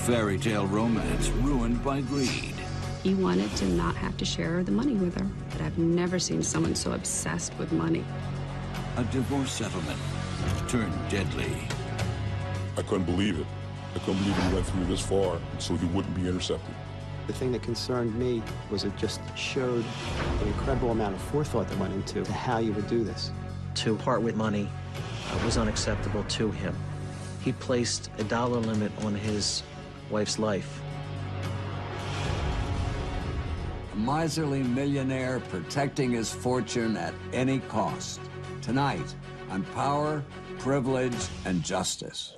fairy tale romance ruined by greed. He wanted to not have to share the money with her. But I've never seen someone so obsessed with money. A divorce settlement turned deadly. I couldn't believe it. I couldn't believe he went through this far so he wouldn't be intercepted. The thing that concerned me was it just showed the incredible amount of forethought that went into how you would do this. To part with money was unacceptable to him. He placed a dollar limit on his wife's life. A miserly millionaire protecting his fortune at any cost. Tonight on Power, Privilege, and Justice.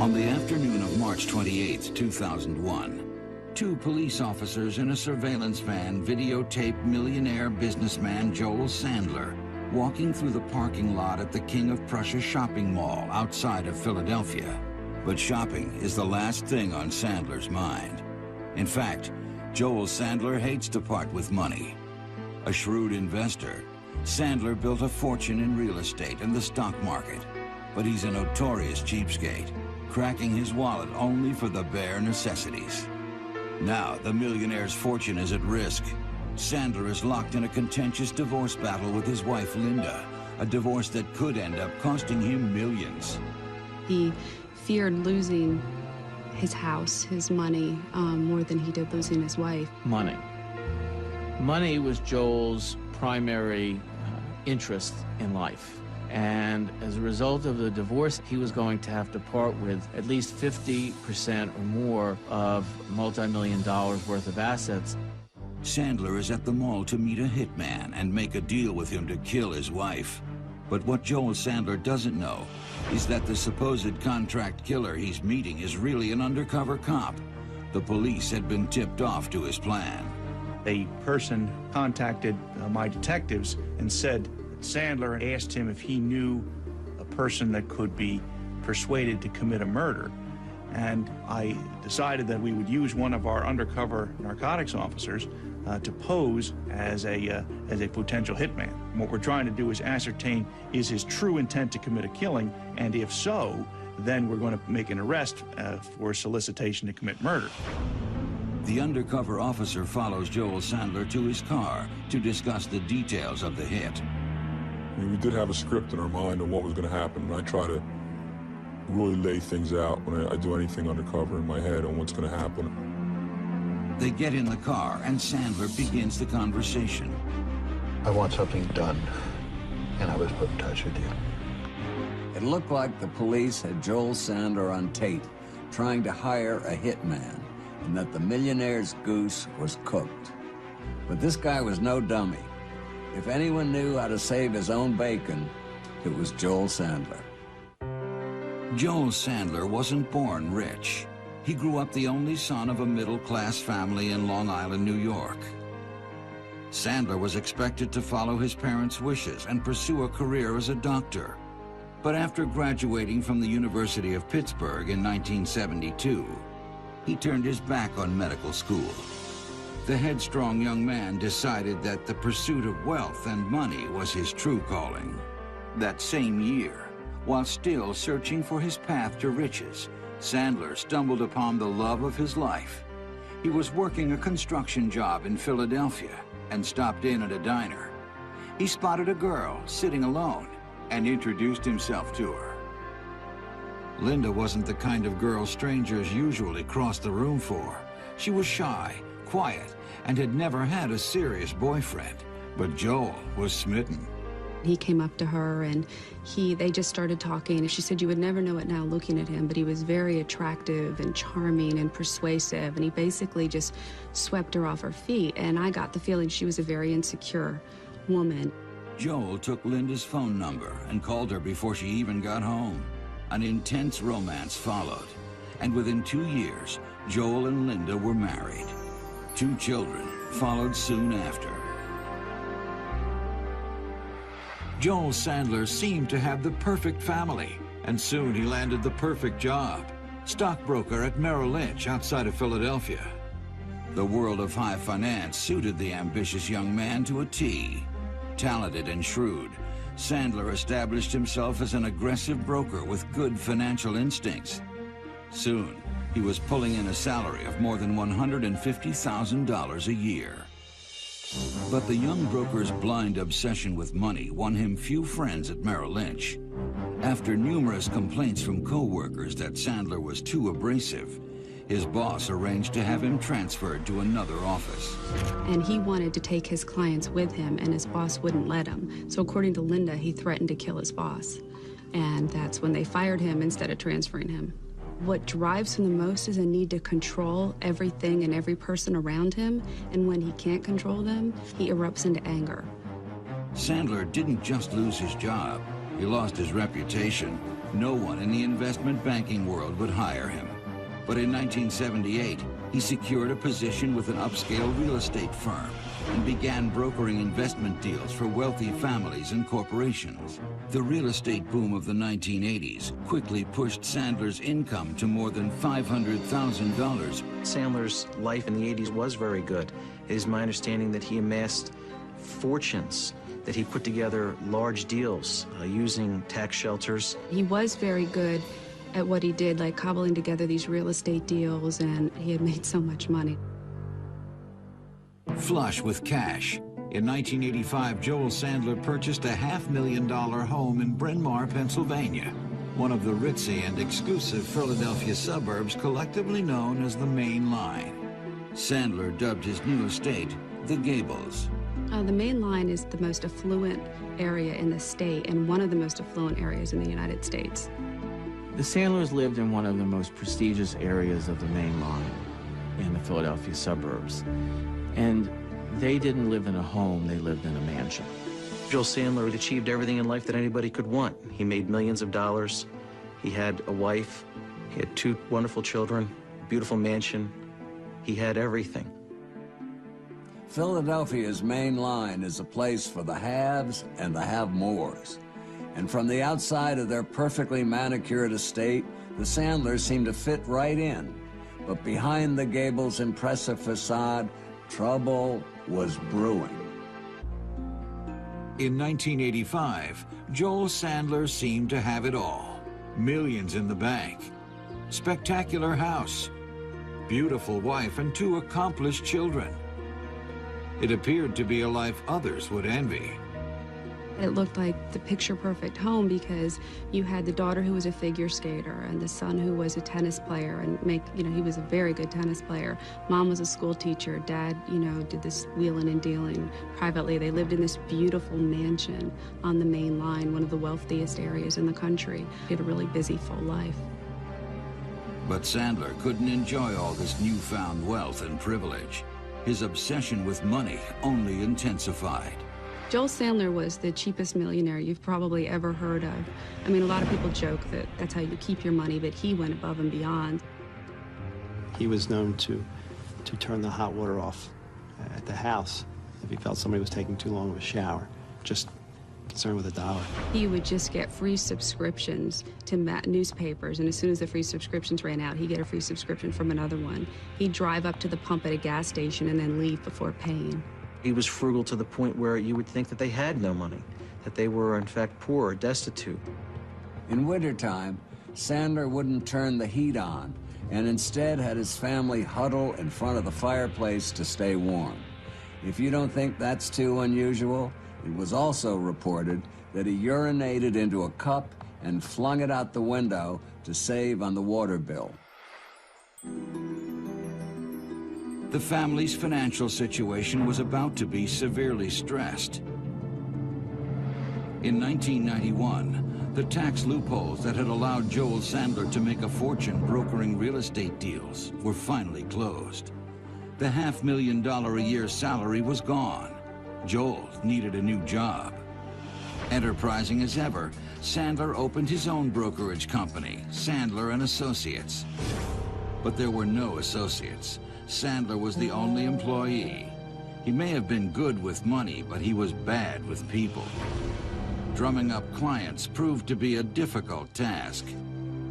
On the afternoon of March 28, 2001, two police officers in a surveillance van videotape millionaire businessman Joel Sandler walking through the parking lot at the King of Prussia shopping mall outside of Philadelphia. But shopping is the last thing on Sandler's mind. In fact, Joel Sandler hates to part with money. A shrewd investor, Sandler built a fortune in real estate and the stock market, but he's a notorious cheapskate, cracking his wallet only for the bare necessities. Now, the millionaire's fortune is at risk. Sandler is locked in a contentious divorce battle with his wife, Linda, a divorce that could end up costing him millions. He feared losing his house, his money, more than he did losing his wife. Money. Money was Joel's primary interest in life. And as a result of the divorce, he was going to have to part with at least 50% or more of multi-million dollars worth of assets. Sandler is at the mall to meet a hitman and make a deal with him to kill his wife. But what Joel Sandler doesn't know is that the supposed contract killer he's meeting is really an undercover cop. The police had been tipped off to his plan. A person contacted my detectives and said Sandler asked him if he knew a person that could be persuaded to commit a murder. And I decided that we would use one of our undercover narcotics officers to pose as a potential hitman. And what we're trying to do is ascertain is his true intent to commit a killing, and if so, then we're going to make an arrest for solicitation to commit murder. The undercover officer follows Joel Sandler to his car to discuss the details of the hit. I mean, we did have a script in our mind on what was going to happen, and I try to really lay things out when I do anything undercover in my head on what's going to happen. They get in the car, and Sandler begins the conversation. I want something done, and I was put in touch with you. It looked like the police had Joel Sandler on tape trying to hire a hitman, and that the millionaire's goose was cooked. But this guy was no dummy. If anyone knew how to save his own bacon, it was Joel Sandler. Joel Sandler wasn't born rich. He grew up the only son of a middle-class family in Long Island, New York. Sandler was expected to follow his parents' wishes and pursue a career as a doctor. But after graduating from the University of Pittsburgh in 1972, he turned his back on medical school. The headstrong young man decided that the pursuit of wealth and money was his true calling. That same year, while still searching for his path to riches, Sandler stumbled upon the love of his life. He was working a construction job in Philadelphia and stopped in at a diner. He spotted a girl sitting alone and introduced himself to her. Linda wasn't the kind of girl strangers usually crossed the room for. She was shy, quiet, and had never had a serious boyfriend. But Joel was smitten. He came up to her and they just started talking. And she said you would never know it now looking at him, but he was very attractive and charming and persuasive. And he basically just swept her off her feet. And I got the feeling she was a very insecure woman. Joel took Linda's phone number and called her before she even got home. An intense romance followed. and within 2 years, Joel and Linda were married. 2 children followed soon after. Joel Sandler seemed to have the perfect family, and soon he landed the perfect job, stockbroker at Merrill Lynch outside of Philadelphia. The world of high finance suited the ambitious young man to a T. Talented and shrewd, Sandler established himself as an aggressive broker with good financial instincts. Soon, he was pulling in a salary of more than $150,000 a year. But the young broker's blind obsession with money won him few friends at Merrill Lynch. After numerous complaints from co-workers that Sandler was too abrasive, his boss arranged to have him transferred to another office. And he wanted to take his clients with him, and his boss wouldn't let him. So according to Linda, he threatened to kill his boss. And that's when they fired him instead of transferring him. What drives him the most is a need to control everything and every person around him, and when he can't control them, he erupts into anger. Sandler didn't just lose his job, he lost his reputation. No one in the investment banking world would hire him. But in 1978, he secured a position with an upscale real estate firm and began brokering investment deals for wealthy families and corporations. The real estate boom of the 1980s quickly pushed Sandler's income to more than $500,000. Sandler's life in the 80s was very good. It is my understanding that he amassed fortunes, that he put together large deals using tax shelters. He was very good at what he did, like cobbling together these real estate deals, and he had made so much money. Flush with cash, in 1985, Joel Sandler purchased a $500,000 home in Bryn Mawr, Pennsylvania, one of the ritzy and exclusive Philadelphia suburbs collectively known as the Main Line. Sandler dubbed his new estate the Gables. The Main Line is the most affluent area in the state and one of the most affluent areas in the United States. The Sandlers lived in one of the most prestigious areas of the Main Line in the Philadelphia suburbs. And they didn't live in a home, they lived in a mansion. Joel Sandler had achieved everything in life that anybody could want. He made millions of dollars. He had a wife. He had 2 wonderful children, a beautiful mansion. He had everything. Philadelphia's Main Line is a place for the haves and the have-mores. And from the outside of their perfectly manicured estate, the Sandlers seem to fit right in. But behind the Gables' impressive facade, trouble was brewing. In 1985, Joel Sandler seemed to have it all. Millions in the bank, spectacular house, beautiful wife, and 2 accomplished children. It appeared to be a life others would envy. It looked like the picture-perfect home because you had the daughter who was a figure skater and the son who was a tennis player and he was a very good tennis player. Mom was a school teacher. Dad, did this wheeling and dealing privately. They lived in this beautiful mansion on the Main Line, one of the wealthiest areas in the country. He had a really busy, full life. But Sandler couldn't enjoy all this newfound wealth and privilege. His obsession with money only intensified. Joel Sandler was the cheapest millionaire you've probably ever heard of. I mean, a lot of people joke that that's how you keep your money, but he went above and beyond. He was known to turn the hot water off at the house if he felt somebody was taking too long of a shower, just concerned with $1. He would just get free subscriptions to newspapers, and as soon as the free subscriptions ran out, he'd get a free subscription from another one. He'd drive up to the pump at a gas station and then leave before paying. He was frugal to the point where you would think that they had no money, that they were, in fact, poor or destitute. In wintertime, Sandler wouldn't turn the heat on and instead had his family huddle in front of the fireplace to stay warm. If you don't think that's too unusual, it was also reported that he urinated into a cup and flung it out the window to save on the water bill. The family's financial situation was about to be severely stressed. In 1991, the tax loopholes that had allowed Joel Sandler to make a fortune brokering real estate deals were finally closed. The $500,000 a year salary was gone. Joel needed a new job. Enterprising as ever, Sandler opened his own brokerage company, Sandler and Associates. But there were no associates. Sandler was the only employee. He may have been good with money, but he was bad with people. Drumming up clients proved to be a difficult task.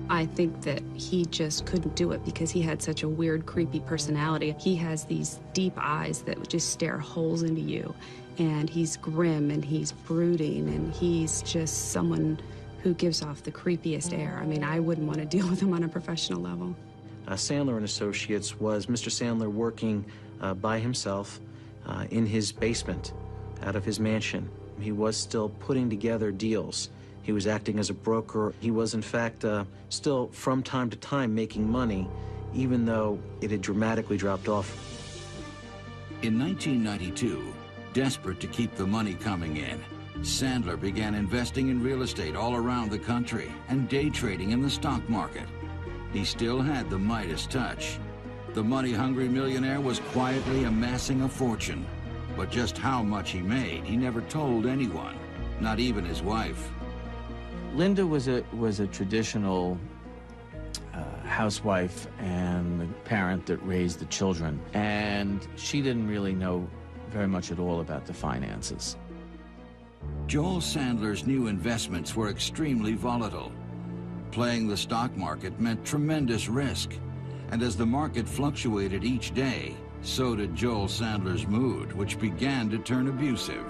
I think that he just couldn't do it because he had such a weird, creepy personality. He has these deep eyes that would just stare holes into you. And he's grim and he's brooding and he's just someone who gives off the creepiest air. I mean, I wouldn't want to deal with him on a professional level. Sandler and Associates was Mr. Sandler working by himself in his basement out of his mansion. He was still putting together deals. He was acting as a broker. He was, in fact, still from time to time making money, even though it had dramatically dropped off. In 1992, desperate to keep the money coming in, Sandler began investing in real estate all around the country and day trading in the stock market. He still had the Midas touch. The money-hungry millionaire was quietly amassing a fortune. But just how much he made, he never told anyone, not even his wife. Linda was a traditional housewife and the parent that raised the children, and she didn't really know very much at all about the finances. Joel Sandler's new investments were extremely volatile. Playing the stock market meant tremendous risk, and as the market fluctuated each day, so did Joel Sandler's mood, which began to turn abusive.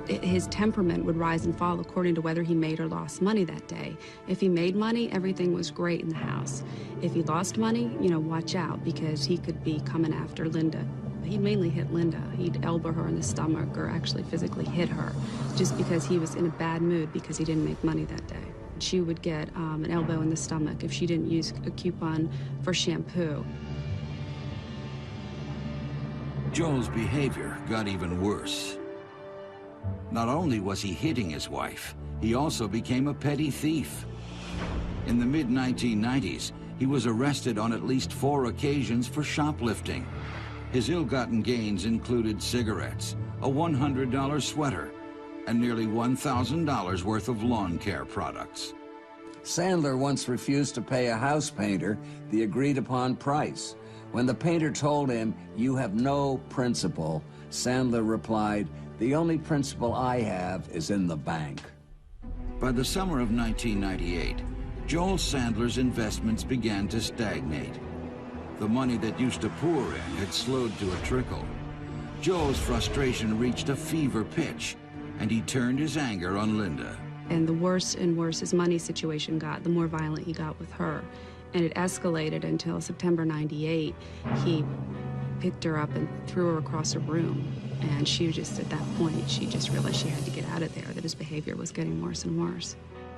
His temperament would rise and fall according to whether he made or lost money that day. If he made money, everything was great in the house. If he lost money, watch out, because he could be coming after Linda. He'd mainly hit Linda. He'd elbow her in the stomach or actually physically hit her just because he was in a bad mood because he didn't make money that day. She would get an elbow in the stomach if she didn't use a coupon for shampoo. Joel's behavior got even worse. Not only was he hitting his wife, he also became a petty thief. In the mid-1990s, he was arrested on at least 4 occasions for shoplifting. His ill-gotten gains included cigarettes, a $100 sweater, and nearly $1,000 worth of lawn care products. Sandler once refused to pay a house painter the agreed-upon price. When the painter told him, "You have no principal," Sandler replied, "The only principal I have is in the bank." By the summer of 1998, Joel Sandler's investments began to stagnate. The money that used to pour in had slowed to a trickle. Joel's frustration reached a fever pitch, and he turned his anger on Linda. And the worse and worse his money situation got, the more violent he got with her. And it escalated until September '98. He picked her up and threw her across a room. And she just, at that point, she just realized she had to get out of there, that his behavior was getting worse and worse.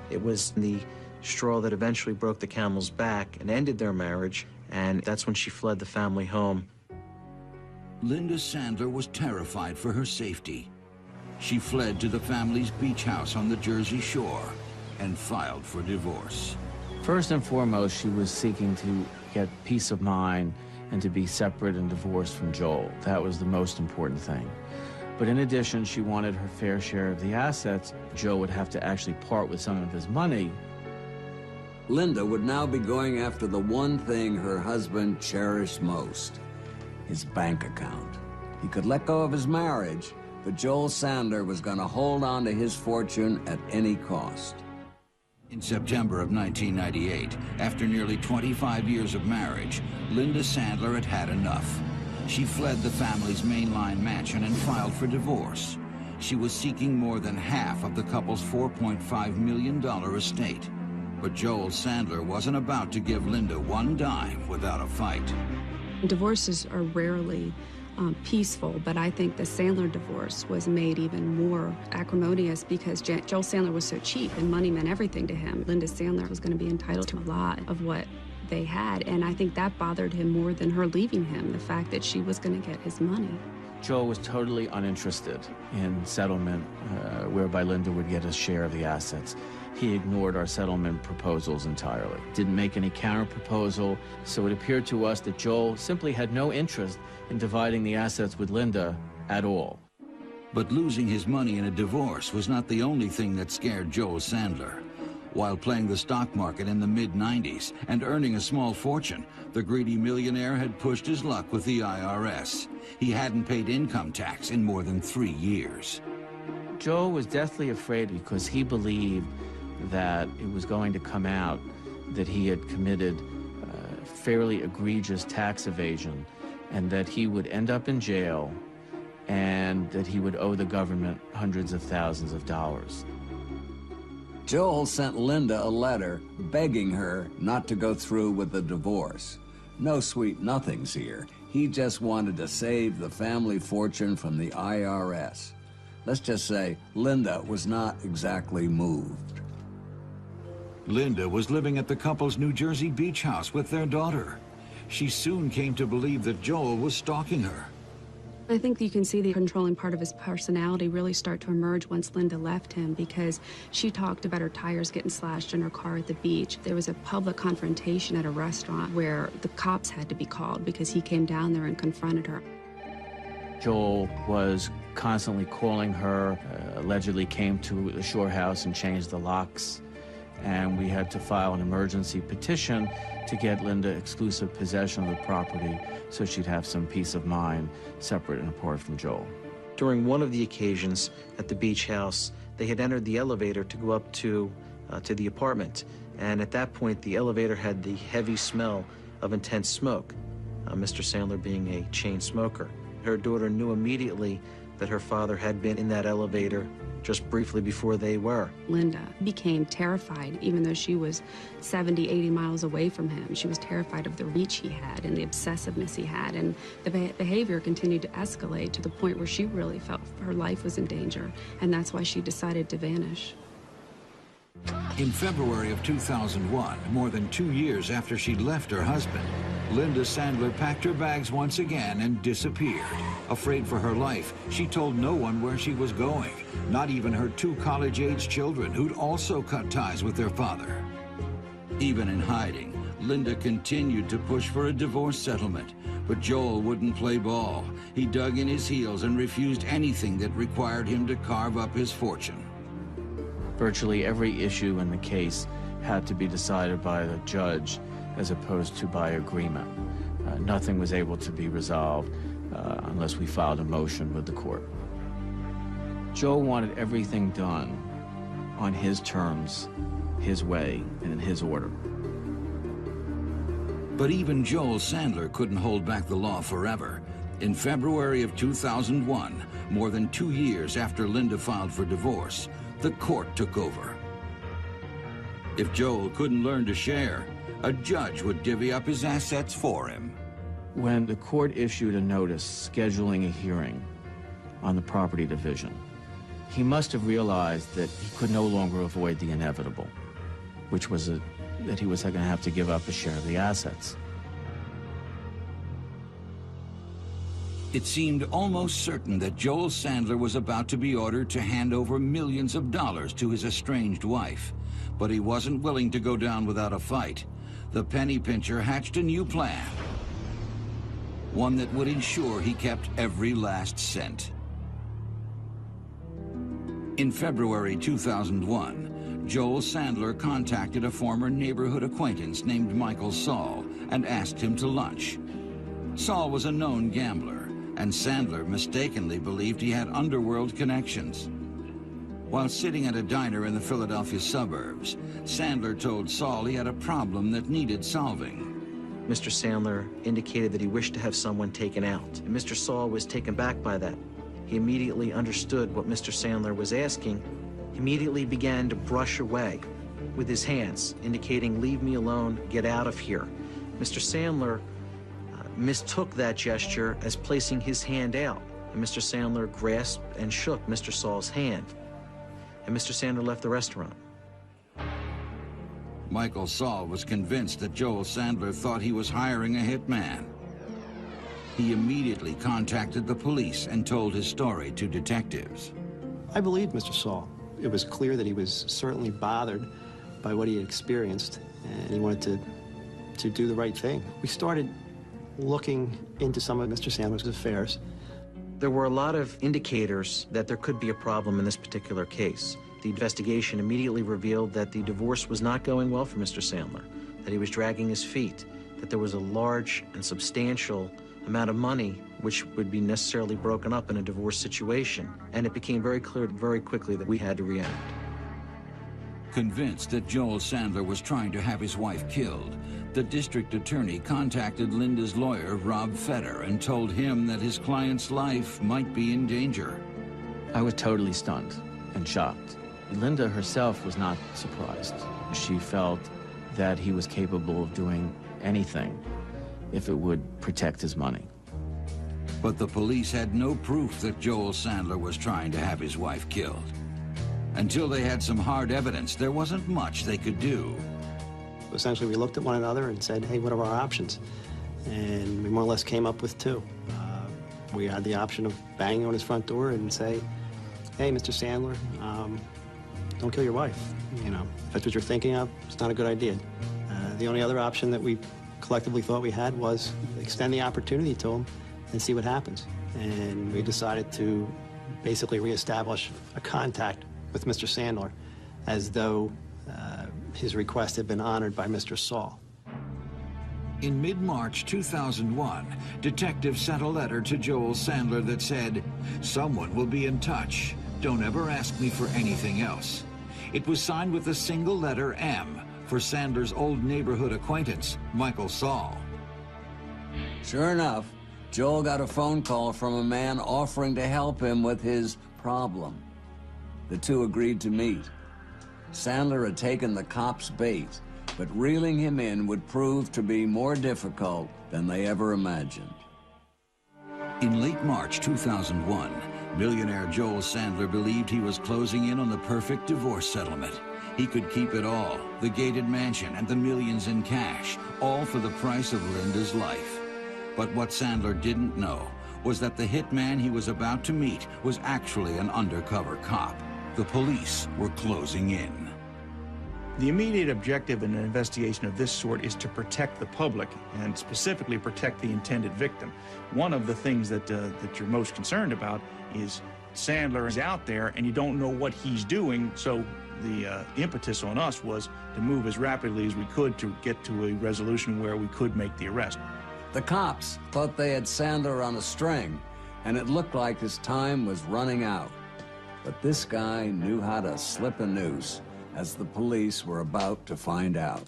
It was the straw that eventually broke the camel's back and ended their marriage, and that's when she fled the family home. Linda Sandler was terrified for her safety. She fled to the family's beach house on the Jersey Shore and filed for divorce. First and foremost, she was seeking to get peace of mind and to be separate and divorced from Joel. That was the most important thing. But in addition, she wanted her fair share of the assets. Joe would have to actually part with some of his money. Linda would now be going after the one thing her husband cherished most, his bank account. He could let go of his marriage, but Joel Sandler was going to hold on to his fortune at any cost. In September of 1998, after nearly 25 years of marriage, Linda Sandler had had enough. She fled the family's mainline mansion and filed for divorce. She was seeking more than half of the couple's $4.5 million estate. But Joel Sandler wasn't about to give Linda one dime without a fight. Divorces are rarely peaceful, but I think the Sandler divorce was made even more acrimonious because Joel Sandler was so cheap and money meant everything to him. Linda Sandler was going to be entitled to a lot of what they had, and I think that bothered him more than her leaving him, the fact that she was going to get his money. Joel was totally uninterested in settlement whereby Linda would get a share of the assets. He ignored our settlement proposals entirely, didn't make any counter-proposal, so it appeared to us that Joel simply had no interest in dividing the assets with Linda at all. But losing his money in a divorce was not the only thing that scared Joel Sandler. While playing the stock market in the mid-90s and earning a small fortune, the greedy millionaire had pushed his luck with the IRS. He hadn't paid income tax in more than 3 years. Joe was deathly afraid because he believed that it was going to come out that he had committed fairly egregious tax evasion and that he would end up in jail and that he would owe the government hundreds of thousands of dollars. Joel sent Linda a letter begging her not to go through with the divorce. No sweet nothings here. He just wanted to save the family fortune from the IRS. Let's just say Linda was not exactly moved. Linda was living at the couple's New Jersey beach house with their daughter. She soon came to believe that Joel was stalking her. I think you can see the controlling part of his personality really start to emerge once Linda left him, because she talked about her tires getting slashed in her car at the beach. There was a public confrontation at a restaurant where the cops had to be called because he came down there and confronted her. Joel was constantly calling her, allegedly came to the shore house and changed the locks, and we had to file an emergency petition to get Linda exclusive possession of the property so she'd have some peace of mind separate and apart from Joel. During one of the occasions at the beach house, they had entered the elevator to go up to the apartment, and at that point the elevator had the heavy smell of intense smoke, Mr. Sandler being a chain smoker. Her daughter knew immediately that her father had been in that elevator just briefly before they were. Linda became terrified, even though she was 70, 80 miles away from him. She was terrified of the reach he had and the obsessiveness he had, and the behavior continued to escalate to the point where she really felt her life was in danger, and that's why she decided to vanish. In February of 2001, more than 2 years after she left her husband, Linda Sandler packed her bags once again and disappeared. Afraid for her life, she told no one where she was going, not even her 2 college-age children who'd also cut ties with their father. Even in hiding, Linda continued to push for a divorce settlement, but Joel wouldn't play ball. He dug in his heels and refused anything that required him to carve up his fortune. Virtually every issue in the case had to be decided by the judge as opposed to by agreement. Nothing was able to be resolved unless we filed a motion with the court. Joe wanted everything done on his terms, his way, and in his order. But even Joel Sandler couldn't hold back the law forever. In February of 2001, more than 2 years after Linda filed for divorce, the court took over. If Joel couldn't learn to share, a judge would divvy up his assets for him. When the court issued a notice scheduling a hearing on the property division, he must have realized that he could no longer avoid the inevitable, which was that he was going to have to give up a share of the assets. It seemed almost certain that Joel Sandler was about to be ordered to hand over millions of dollars to his estranged wife. But he wasn't willing to go down without a fight. The penny pincher hatched a new plan, one that would ensure he kept every last cent. In February 2001, Joel Sandler contacted a former neighborhood acquaintance named Michael Saul and asked him to lunch. Saul was a known gambler, and Sandler mistakenly believed he had underworld connections. While sitting at a diner in the Philadelphia suburbs, Sandler told Saul he had a problem that needed solving. Mr. Sandler indicated that he wished to have someone taken out, and Mr. Saul was taken back by that. He immediately understood what Mr. Sandler was asking. He immediately began to brush away with his hands, indicating, "Leave me alone, get out of here." Mr. Sandler mistook that gesture as placing his hand out, and Mr. Sandler grasped and shook Mr. Saul's hand, and Mr. Sandler left the restaurant. Michael Saul was convinced that Joel Sandler thought he was hiring a hitman. He immediately contacted the police and told his story to detectives. I believed Mr. Saul. It was clear that he was certainly bothered by what he had experienced, and he wanted to do the right thing. We started looking into some of Mr. Sandler's affairs. There were a lot of indicators that there could be a problem in this particular case. The investigation immediately revealed that the divorce was not going well for Mr. Sandler, that he was dragging his feet, that there was a large and substantial amount of money which would be necessarily broken up in a divorce situation. And it became very clear very quickly that we had to react. Convinced that Joel Sandler was trying to have his wife killed, the district attorney contacted Linda's lawyer, Rob Fetter, and told him that his client's life might be in danger. I was totally stunned and shocked. Linda herself was not surprised. She felt that he was capable of doing anything if it would protect his money. But the police had no proof that Joel Sandler was trying to have his wife killed. Until they had some hard evidence, there wasn't much they could do. Essentially, we looked at one another and said, hey, what are our options? And we more or less came up with two. We had the option of banging on his front door and say, hey, Mr. Sandler, don't kill your wife. You know, if that's what you're thinking of, it's not a good idea. The only other option that we collectively thought we had was extend the opportunity to him and see what happens. And we decided to basically reestablish a contact with Mr. Sandler as though his request had been honored by Mr. Saul. In mid-March 2001, detectives sent a letter to Joel Sandler that said, "Someone will be in touch. Don't ever ask me for anything else." It was signed with a single letter M for Sandler's old neighborhood acquaintance, Michael Saul. Sure enough, Joel got a phone call from a man offering to help him with his problem. The two agreed to meet. Sandler had taken the cops' bait, but reeling him in would prove to be more difficult than they ever imagined. In late March 2001, millionaire Joel Sandler believed he was closing in on the perfect divorce settlement. He could keep it all, the gated mansion and the millions in cash, all for the price of Linda's life. But what Sandler didn't know was that the hitman he was about to meet was actually an undercover cop. The police were closing in. The immediate objective in an investigation of this sort is to protect the public, and specifically protect the intended victim. One of the things that you're most concerned about is Sandler is out there and you don't know what he's doing, so the impetus on us was to move as rapidly as we could to get to a resolution where we could make the arrest. The cops thought they had Sandler on a string, and it looked like his time was running out. But this guy knew how to slip a noose, as the police were about to find out.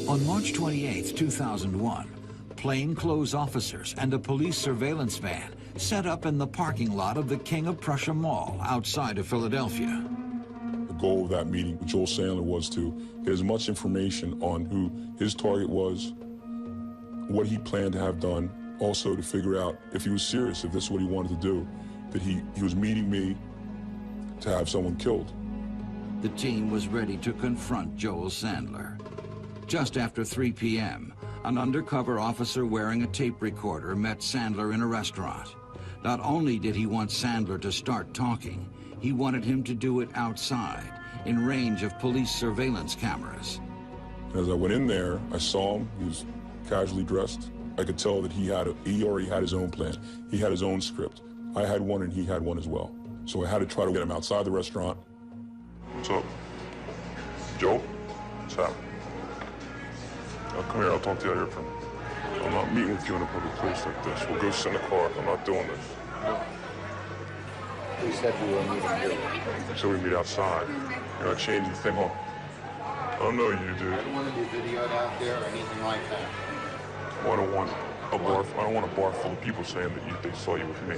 On March 28, 2001, plainclothes officers and a police surveillance van set up in the parking lot of the King of Prussia Mall outside of Philadelphia. The goal of that meeting with Joel Sandler was to get as much information on who his target was, what he planned to have done, also to figure out if he was serious, if this is what he wanted to do, that he was meeting me to have someone killed. The team was ready to confront Joel Sandler. Just after 3 p.m., an undercover officer wearing a tape recorder met Sandler in a restaurant. Not only did he want Sandler to start talking, he wanted him to do it outside, in range of police surveillance cameras. As I went in there, I saw him. He was casually dressed. I could tell that he already had his own plan. He had his own script. I had one and he had one as well. So I had to try to get him outside the restaurant. What's up? Joe? What's happening? Come here, I'll talk to you out here from. I'm not meeting with you in a public place like this. We'll go sit in the car. I'm not doing this. We said we were meeting here. So we meet outside. You're not changing the thing, huh? I know you, dude. I don't want to be videoed out there or anything like that. Well, I don't want a bar. I don't want a bar full of people saying that they saw you with me.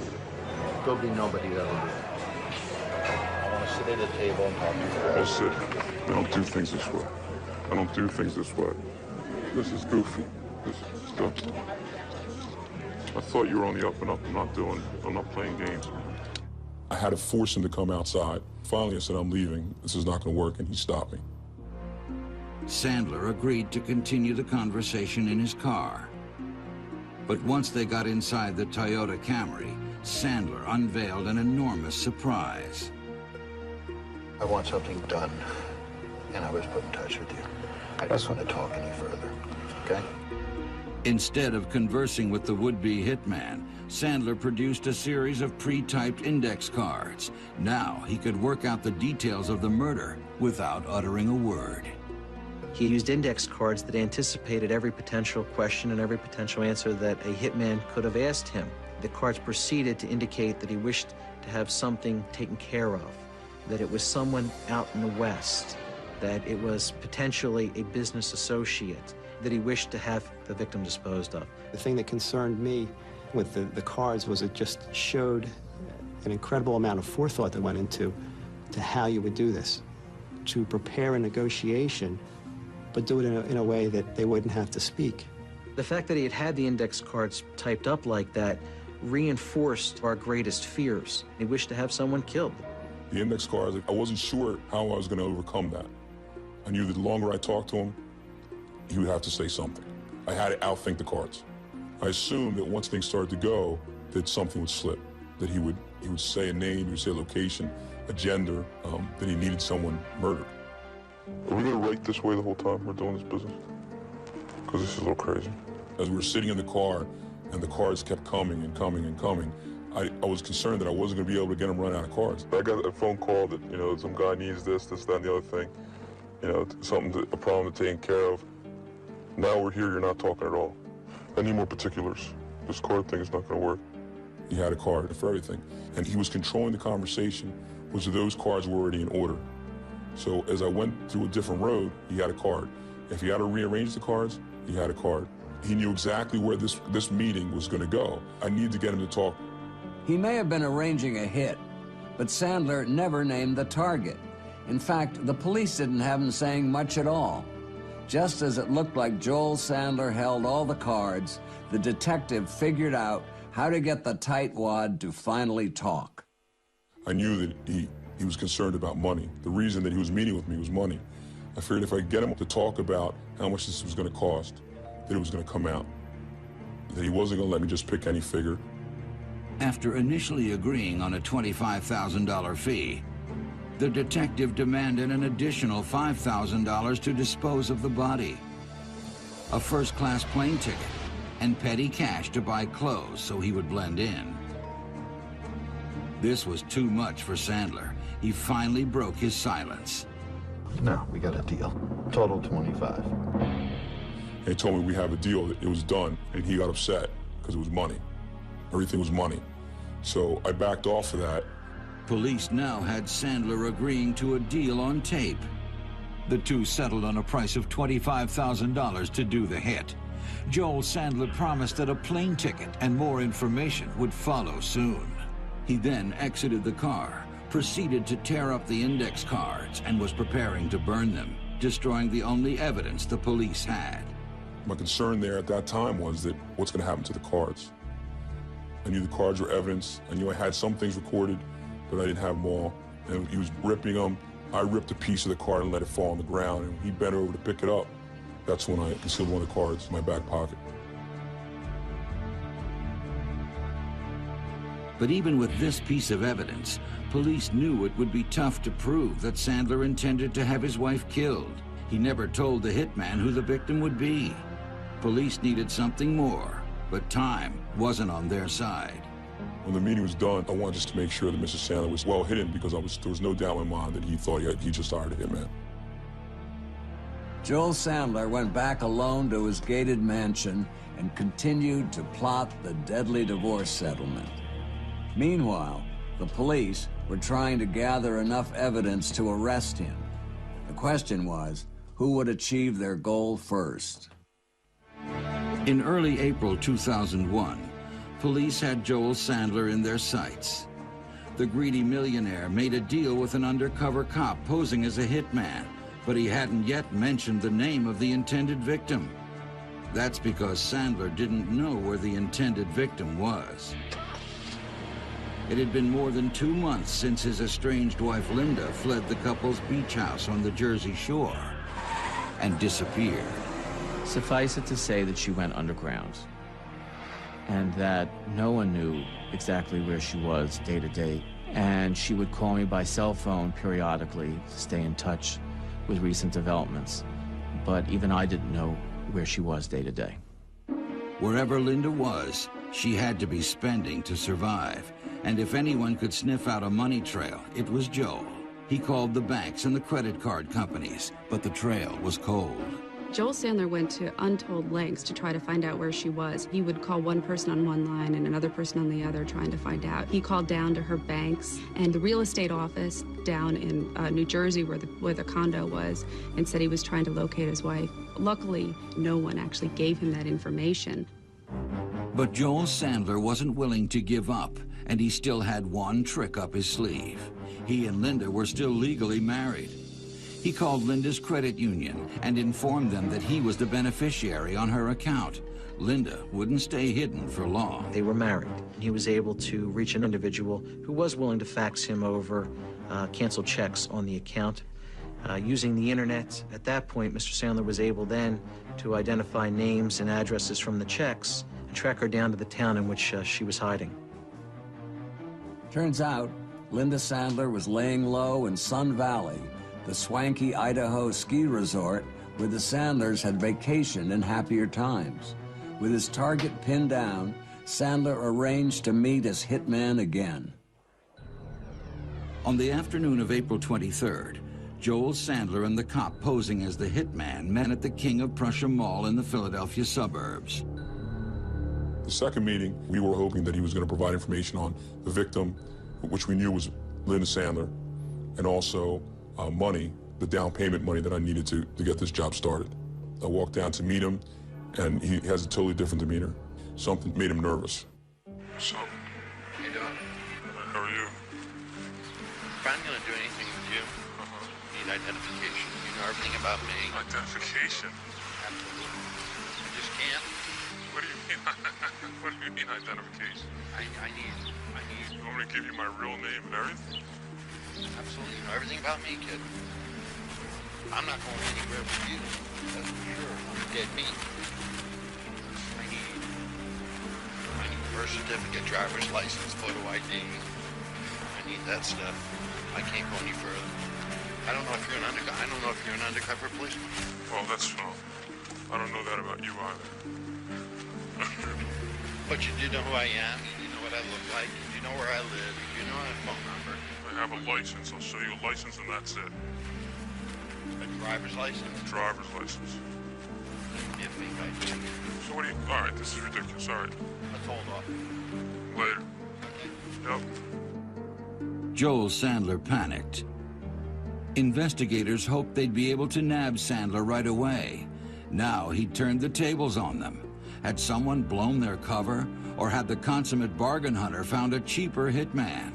There'll be nobody that'll do it. I want to sit at a table and talk to you. I'll sit. I don't do things this way. I don't do things this way. This is goofy. This is stuff. I thought you were on the up and up. I'm not playing games. I had to force him to come outside. Finally, I said, I'm leaving. This is not going to work, and he stopped me. Sandler agreed to continue the conversation in his car. But once they got inside the Toyota Camry, Sandler unveiled an enormous surprise. I want something done, and I was put in touch with you. I don't want to talk any further, okay? Instead of conversing with the would-be hitman, Sandler produced a series of pre-typed index cards. Now he could work out the details of the murder without uttering a word. He used index cards that anticipated every potential question and every potential answer that a hitman could have asked him. The cards proceeded to indicate that he wished to have something taken care of, that it was someone out in the West, that it was potentially a business associate, that he wished to have the victim disposed of. The thing that concerned me with the cards was it just showed an incredible amount of forethought that went into how you would do this, to prepare a negotiation, but do it in a way that they wouldn't have to speak. The fact that he had the index cards typed up like that reinforced our greatest fears. He wished to have someone killed. The index cards, I wasn't sure how I was going to overcome that. I knew that the longer I talked to him, he would have to say something. I had to outthink the cards. I assumed that once things started to go, that something would slip, that he would say a name, he would say a location, a gender, that he needed someone murdered. Are we going to write this way the whole time we're doing this business? Because this is a little crazy. As we were sitting in the car and the cards kept coming and coming and coming, I was concerned that I wasn't going to be able to get him run out of cards. I got a phone call that, some guy needs this, that, and the other thing. A problem to take care of. Now we're here, you're not talking at all. I need more particulars. This card thing is not going to work. He had a card for everything. And he was controlling the conversation, which those cards were already in order. So as I went through a different road, he had a card. If he had to rearrange the cards, he had a card. He knew exactly where this meeting was going to go. I needed to get him to talk. He may have been arranging a hit, but Sandler never named the target. In fact, the police didn't have him saying much at all. Just as it looked like Joel Sandler held all the cards, the detective figured out how to get the tightwad to finally talk. I knew that he was concerned about money. The reason that he was meeting with me was money. I figured if I could get him to talk about how much this was going to cost, that it was going to come out. That he wasn't going to let me just pick any figure. After initially agreeing on a $25,000 fee, the detective demanded an additional $5,000 to dispose of the body, a first-class plane ticket, and petty cash to buy clothes so he would blend in. This was too much for Sandler. He finally broke his silence. No, we got a deal. Total 25. They told me we have a deal, that it was done, and he got upset because it was money. Everything was money. So I backed off of that. Police now had Sandler agreeing to a deal on tape. The two settled on a price of $25,000 to do the hit. Joel Sandler promised that a plane ticket and more information would follow soon. He then exited the car, proceeded to tear up the index cards, and was preparing to burn them, destroying the only evidence the police had. My concern there at that time was that what's going to happen to the cards? I knew the cards were evidence. I knew I had some things recorded, but I didn't have them all. And he was ripping them. I ripped a piece of the card and let it fall on the ground, and he bent over to pick it up. That's when I concealed one of the cards in my back pocket. But even with this piece of evidence, police knew it would be tough to prove that Sandler intended to have his wife killed. He never told the hitman who the victim would be. Police needed something more, but time wasn't on their side. When the meeting was done, I wanted just to make sure that Mr. Sandler was well hidden, because there was no doubt in my mind that he thought he just hired a hitman. Joel Sandler went back alone to his gated mansion and continued to plot the deadly divorce settlement. Meanwhile, the police were trying to gather enough evidence to arrest him. The question was, who would achieve their goal first? In early April 2001, police had Joel Sandler in their sights. The greedy millionaire made a deal with an undercover cop posing as a hitman, but he hadn't yet mentioned the name of the intended victim. That's because Sandler didn't know where the intended victim was. It had been more than 2 months since his estranged wife Linda fled the couple's beach house on the Jersey Shore and disappeared. Suffice it to say that she went underground, and that no one knew exactly where she was day to day. And she would call me by cell phone periodically to stay in touch with recent developments. But even I didn't know where she was day to day. Wherever Linda was, she had to be spending to survive. And if anyone could sniff out a money trail, it was Joel. He called the banks and the credit card companies, but the trail was cold. Joel Sandler went to untold lengths to try to find out where she was. He would call one person on one line and another person on the other trying to find out. He called down to her banks and the real estate office down in New Jersey where the condo was and said he was trying to locate his wife. Luckily, no one actually gave him that information. But Joel Sandler wasn't willing to give up, and he still had one trick up his sleeve. He and Linda were still legally married. He called Linda's credit union and informed them that he was the beneficiary on her account. Linda wouldn't stay hidden for long. They were married. He was able to reach an individual who was willing to fax him over canceled checks on the account. Using the internet, at that point, Mr. Sandler was able then to identify names and addresses from the checks and track her down to the town in which she was hiding. Turns out, Linda Sandler was laying low in Sun Valley, the swanky Idaho ski resort where the Sandlers had vacationed in happier times. With his target pinned down, Sandler arranged to meet his hitman again. On the afternoon of April 23rd, Joel Sandler and the cop posing as the hitman met at the King of Prussia Mall in the Philadelphia suburbs. The second meeting, we were hoping that he was going to provide information on the victim, which we knew was Linda Sandler, and also money, the down payment money that I needed to get this job started. I walked down to meet him, and he has a totally different demeanor. Something made him nervous. So, How you doing? how are you? If I'm gonna do anything with you, need identification. You know everything about me. Identification? Absolutely. I just can't. What do you mean? What do you mean identification? I need. You want me to give you my real name and everything? Absolutely. You know everything about me, kid. I'm not going anywhere with you. That's for sure. I'm dead meat. I need birth certificate, driver's license, photo ID. I need that stuff. I can't go any further. I don't know if you're an undercover policeman. Well, that's I don't know that about you either. But you do know who I am. You know what I look like. You know where I live. You know my phone number. I have a license. I'll show you a license, and that's it. A driver's license. Driver's license. Give me my ID. So what do you? All right, this is ridiculous. All right, Let's hold off. later. Yep. Joel Sandler panicked. Investigators hoped they'd be able to nab Sandler right away. Now he'd turned the tables on them. Had someone blown their cover, or had the consummate bargain hunter found a cheaper hitman?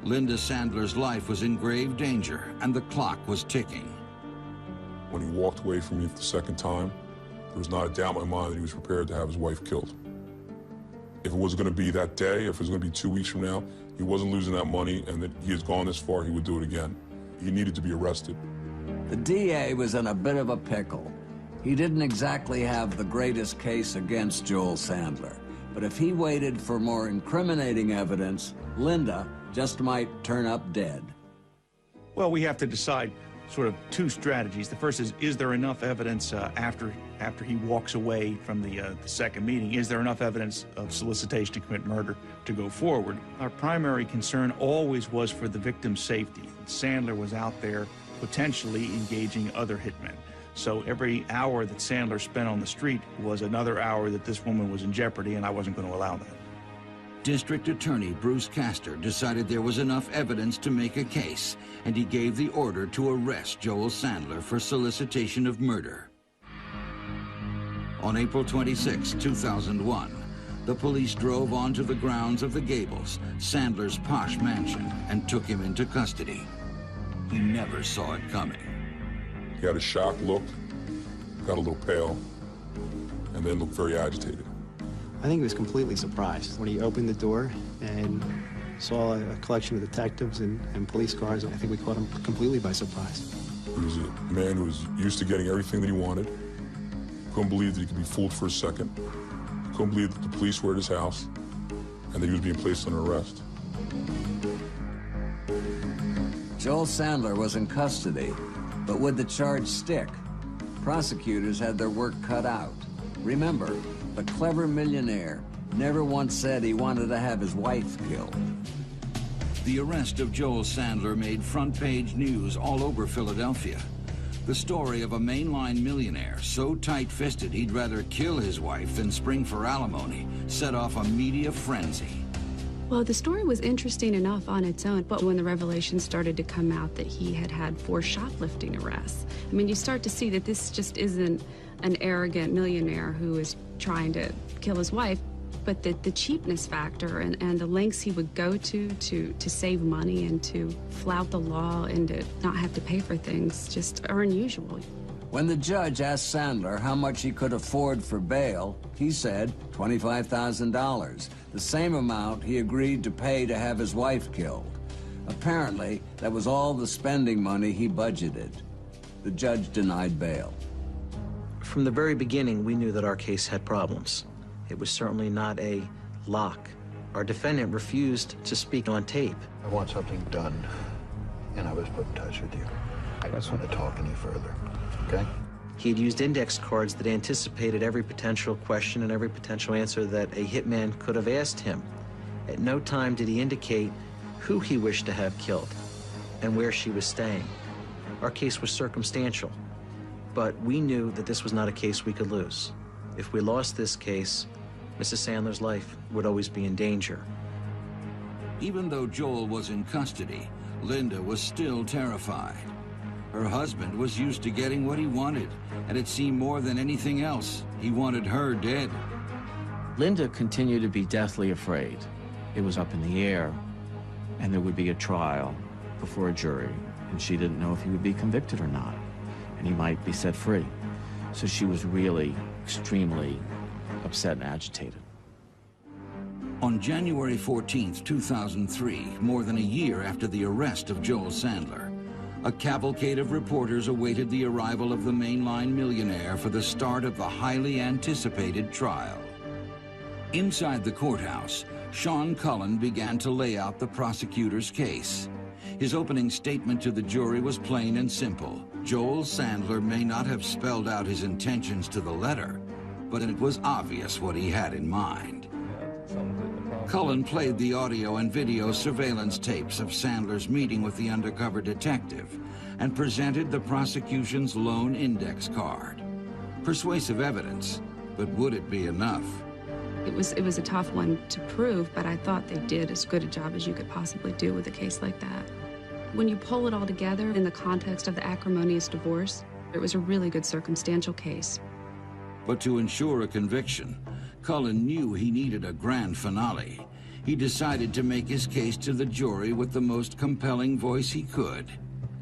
Linda Sandler's life was in grave danger, and the clock was ticking. When he walked away from me the second time, there was not a doubt in my mind that he was prepared to have his wife killed. If it was going to be that day, if it was going to be 2 weeks from now, he wasn't losing that money, and that he has gone this far, he would do it again. He needed to be arrested. The DA was in a bit of a pickle. He didn't exactly have the greatest case against Joel Sandler, but if he waited for more incriminating evidence, Linda just might turn up dead. Well, we have to decide sort of two strategies. The first is there enough evidence after he walks away from the second meeting? Is there enough evidence of solicitation to commit murder to go forward? Our primary concern always was for the victim's safety. Sandler was out there potentially engaging other hitmen. So every hour that Sandler spent on the street was another hour that this woman was in jeopardy, and I wasn't going to allow that. District Attorney Bruce Castor decided there was enough evidence to make a case, and he gave the order to arrest Joel Sandler for solicitation of murder. On April 26, 2001, the police drove onto the grounds of the Gables, Sandler's posh mansion, and took him into custody. He never saw it coming. He had a shocked look, got a little pale, and then looked very agitated. I think he was completely surprised when he opened the door and saw a collection of detectives and police cars. I think we caught him completely by surprise. He was a man who was used to getting everything that he wanted. Couldn't believe that he could be fooled for a second. Couldn't believe that the police were at his house and that he was being placed under arrest. Joel Sandler was in custody, but would the charge stick? Prosecutors had their work cut out. Remember, the clever millionaire never once said he wanted to have his wife killed. The arrest of Joel Sandler made front-page news all over Philadelphia. The story of a mainline millionaire so tight-fisted he'd rather kill his wife than spring for alimony set off a media frenzy. Well, the story was interesting enough on its own, but when the revelation started to come out that he had had 4 shoplifting arrests, I mean, you start to see that this just isn't an arrogant millionaire who is trying to kill his wife, but the cheapness factor and the lengths he would go to save money and to flout the law and to not have to pay for things just are unusual. When the judge asked Sandler how much he could afford for bail, he said $25,000, the same amount he agreed to pay to have his wife killed. Apparently, that was all the spending money he budgeted. The judge denied bail. From the very beginning, we knew that our case had problems. It was certainly not a lock. Our defendant refused to speak on tape. I want something done, and I was put in touch with you. I don't want to talk any further, okay? He had used index cards that anticipated every potential question and every potential answer that a hitman could have asked him. At no time did he indicate who he wished to have killed and where she was staying. Our case was circumstantial, but we knew that this was not a case we could lose. If we lost this case, Mrs. Sandler's life would always be in danger. Even though Joel was in custody, Linda was still terrified. Her husband was used to getting what he wanted, and it seemed more than anything else, he wanted her dead. Linda continued to be deathly afraid. It was up in the air, and there would be a trial before a jury, and she didn't know if he would be convicted or not, and he might be set free. So she was really extremely upset and agitated. On January 14th, 2003, more than a year after the arrest of Joel Sandler, a cavalcade of reporters awaited the arrival of the mainline millionaire for the start of the highly anticipated trial. Inside the courthouse, Sean Cullen began to lay out the prosecutor's case. His opening statement to the jury was plain and simple. Joel Sandler may not have spelled out his intentions to the letter, but it was obvious what he had in mind. Cullen played the audio and video surveillance tapes of Sandler's meeting with the undercover detective and presented the prosecution's lone index card. Persuasive evidence, but would it be enough? It was a tough one to prove, but I thought they did as good a job as you could possibly do with a case like that. When you pull it all together in the context of the acrimonious divorce, it was a really good circumstantial case. But to ensure a conviction, Cullen knew he needed a grand finale. He decided to make his case to the jury with the most compelling voice he could,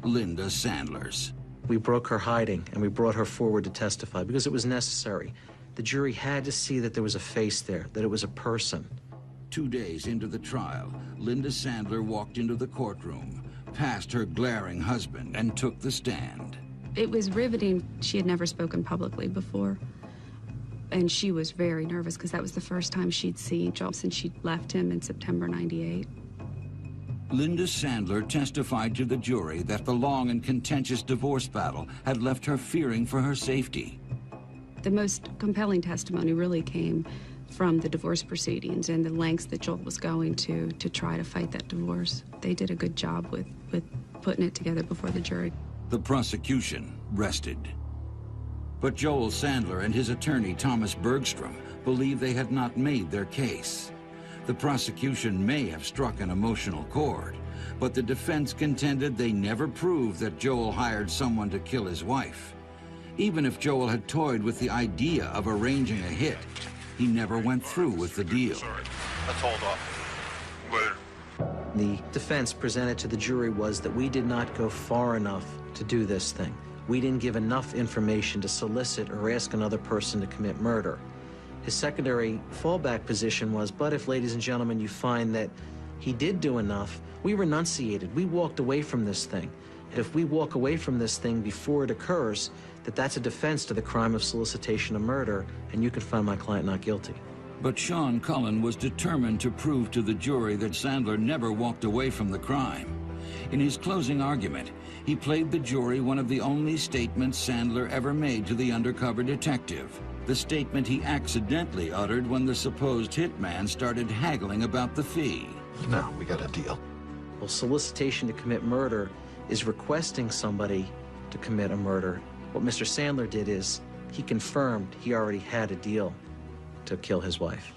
Linda Sandler's. We broke her hiding, and we brought her forward to testify because it was necessary. The jury had to see that there was a face there, that it was a person. 2 days into the trial, Linda Sandler walked into the courtroom, past her glaring husband, and took the stand. It was riveting. She had never spoken publicly before. And she was very nervous because that was the first time she'd seen Joel since she'd left him in September '98. Linda Sandler testified to the jury that the long and contentious divorce battle had left her fearing for her safety. The most compelling testimony really came from the divorce proceedings and the lengths that Joel was going to try to fight that divorce. They did a good job with putting it together before the jury. The prosecution rested. But Joel Sandler and his attorney, Thomas Bergstrom, believe they had not made their case. The prosecution may have struck an emotional chord, but the defense contended they never proved that Joel hired someone to kill his wife. Even if Joel had toyed with the idea of arranging a hit, he never went through with the deal. Sorry. Let's hold off. Later. The defense presented to the jury was that we did not go far enough to do this thing. We didn't give enough information to solicit or ask another person to commit murder. His secondary fallback position was, but if, ladies and gentlemen, you find that he did do enough, we renunciated. We walked away from this thing. And if we walk away from this thing before it occurs, that's a defense to the crime of solicitation of murder, and you can find my client not guilty. But Sean Cullen was determined to prove to the jury that Sandler never walked away from the crime. In his closing argument, he played the jury one of the only statements Sandler ever made to the undercover detective. the statement he accidentally uttered when the supposed hitman started haggling about the fee. No, we got a deal. Well, solicitation to commit murder is requesting somebody to commit a murder. What Mr. Sandler did is he confirmed he already had a deal to kill his wife.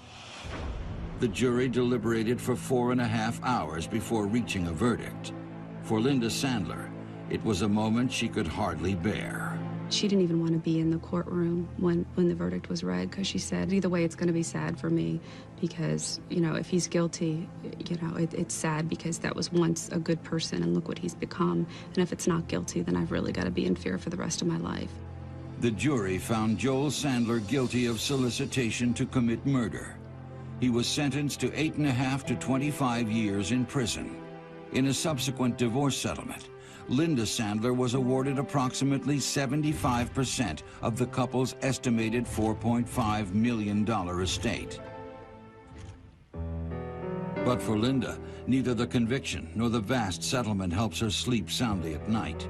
The jury deliberated for 4.5 hours before reaching a verdict. For Linda Sandler, it was a moment she could hardly bear. She didn't even want to be in the courtroom when the verdict was read, because she said, either way, it's going to be sad for me because, you know, if he's guilty, you know, it's sad because that was once a good person and look what he's become. And if it's not guilty, then I've really got to be in fear for the rest of my life. The jury found Joel Sandler guilty of solicitation to commit murder. He was sentenced to 8.5 to 25 years in prison. In a subsequent divorce settlement, Linda Sandler was awarded approximately 75% of the couple's estimated $4.5 million estate. But for Linda, neither the conviction nor the vast settlement helps her sleep soundly at night.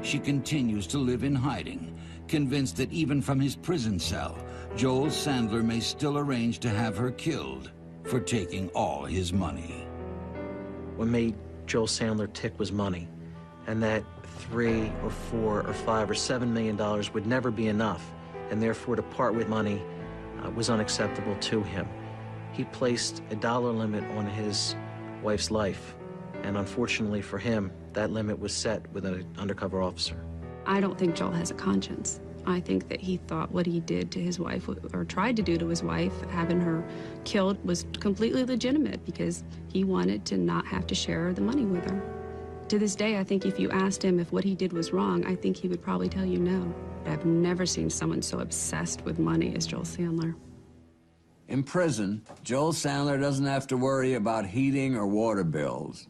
She continues to live in hiding, convinced that even from his prison cell, Joel Sandler may still arrange to have her killed for taking all his money. What made Joel Sandler tick was money, and that $3 or $4 or $5 or $7 million would never be enough, and therefore to part with money was unacceptable to him. He placed a dollar limit on his wife's life, and unfortunately for him, that limit was set with an undercover officer. I don't think Joel has a conscience. I think that he thought what he did to his wife, or tried to do to his wife, having her killed, was completely legitimate because he wanted to not have to share the money with her. To this day, I think if you asked him if what he did was wrong, I think he would probably tell you no. I've never seen someone so obsessed with money as Joel Sandler. In prison, Joel Sandler doesn't have to worry about heating or water bills,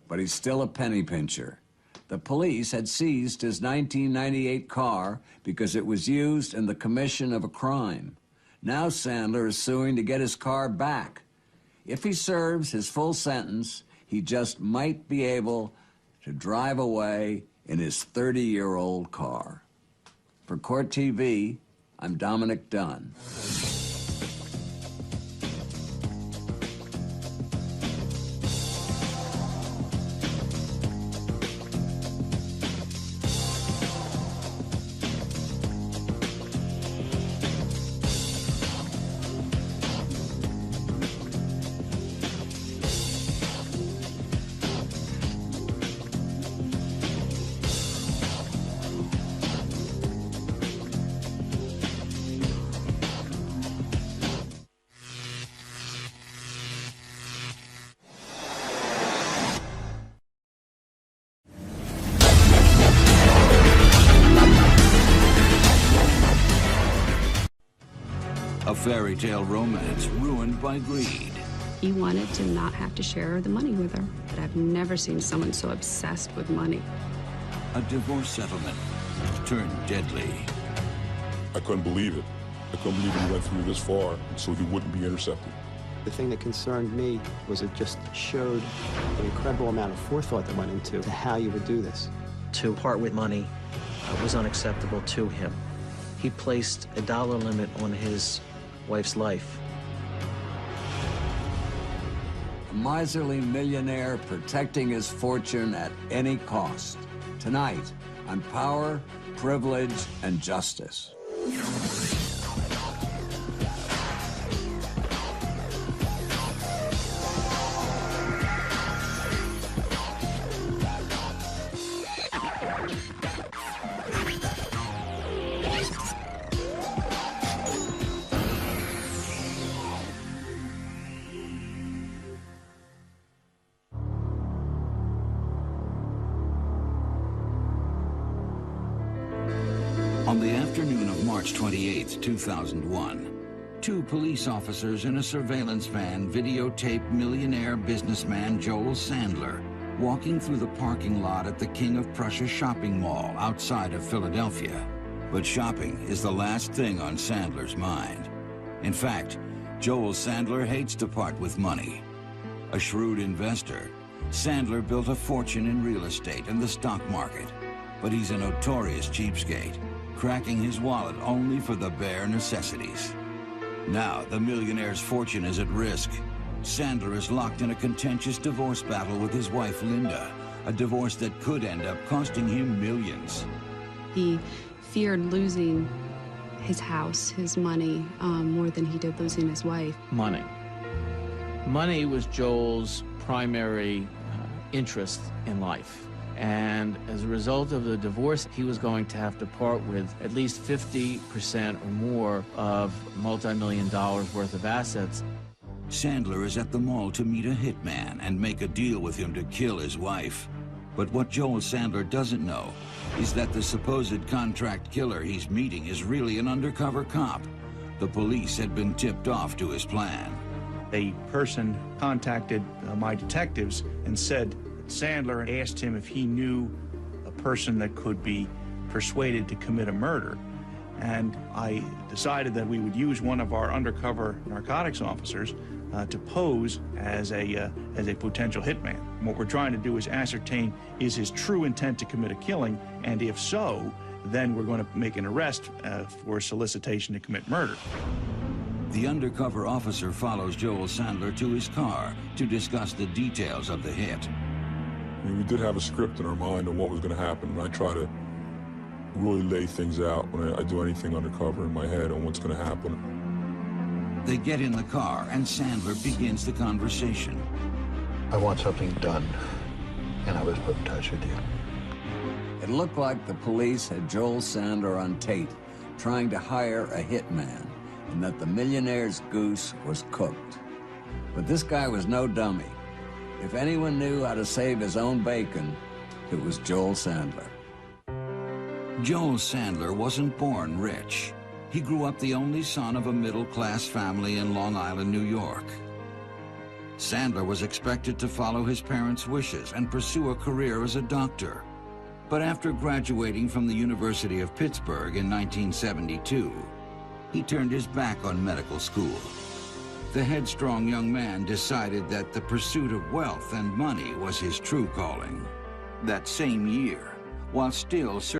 but he's still a penny pincher. The police had seized his 1998 car because it was used in the commission of a crime. Now Sandler is suing to get his car back. If he serves his full sentence, he just might be able to drive away in his 30-year-old car. For Court TV, I'm Dominic Dunn. A fairy tale romance ruined by greed. He wanted to not have to share the money with her. But I've never seen someone so obsessed with money. A divorce settlement turned deadly. I couldn't believe it. I couldn't believe he went through this far so he wouldn't be intercepted. The thing that concerned me was it just showed an incredible amount of forethought that went into how you would do this. To part with money was unacceptable to him. He placed a dollar limit on his wife's life. A miserly millionaire protecting his fortune at any cost. Tonight, on Power, Privilege, and Justice. On the afternoon of March 28, 2001, two police officers in a surveillance van videotaped millionaire businessman Joel Sandler walking through the parking lot at the King of Prussia shopping mall outside of Philadelphia. But shopping is the last thing on Sandler's mind. In fact, Joel Sandler hates to part with money. A shrewd investor, Sandler built a fortune in real estate and the stock market. But he's a notorious cheapskate, cracking his wallet only for the bare necessities. Now, the millionaire's fortune is at risk. Sandler is locked in a contentious divorce battle with his wife, Linda, a divorce that could end up costing him millions. He feared losing his house, his money, more than he did losing his wife. Money. Money was Joel's primary interest in life. And as a result of the divorce, he was going to have to part with at least 50% or more of multi-million dollars worth of assets. Sandler is at the mall to meet a hitman and make a deal with him to kill his wife. But what Joel Sandler doesn't know is that the supposed contract killer he's meeting is really an undercover cop. The police had been tipped off to his plan. A person contacted my detectives and said Sandler asked him if he knew a person that could be persuaded to commit a murder. And I decided that we would use one of our undercover narcotics officers to pose as a potential hitman. And what we're trying to do is ascertain, is his true intent to commit a killing, and if so, then we're going to make an arrest for solicitation to commit murder. The undercover officer follows Joel Sandler to his car to discuss the details of the hit. I mean, we did have a script in our mind on what was going to happen, and I try to really lay things out when I do anything undercover in my head on what's going to happen. They get in the car, and Sandler begins the conversation. I want something done, and I was put in touch with you. It looked like the police had Joel Sandler on Tate, trying to hire a hitman, and that the millionaire's goose was cooked. But this guy was no dummy. If anyone knew how to save his own bacon, it was Joel Sandler. Joel Sandler wasn't born rich. He grew up the only son of a middle-class family in Long Island, New York. Sandler was expected to follow his parents' wishes and pursue a career as a doctor. But after graduating from the University of Pittsburgh in 1972, he turned his back on medical school. The headstrong young man decided that the pursuit of wealth and money was his true calling. That same year, while still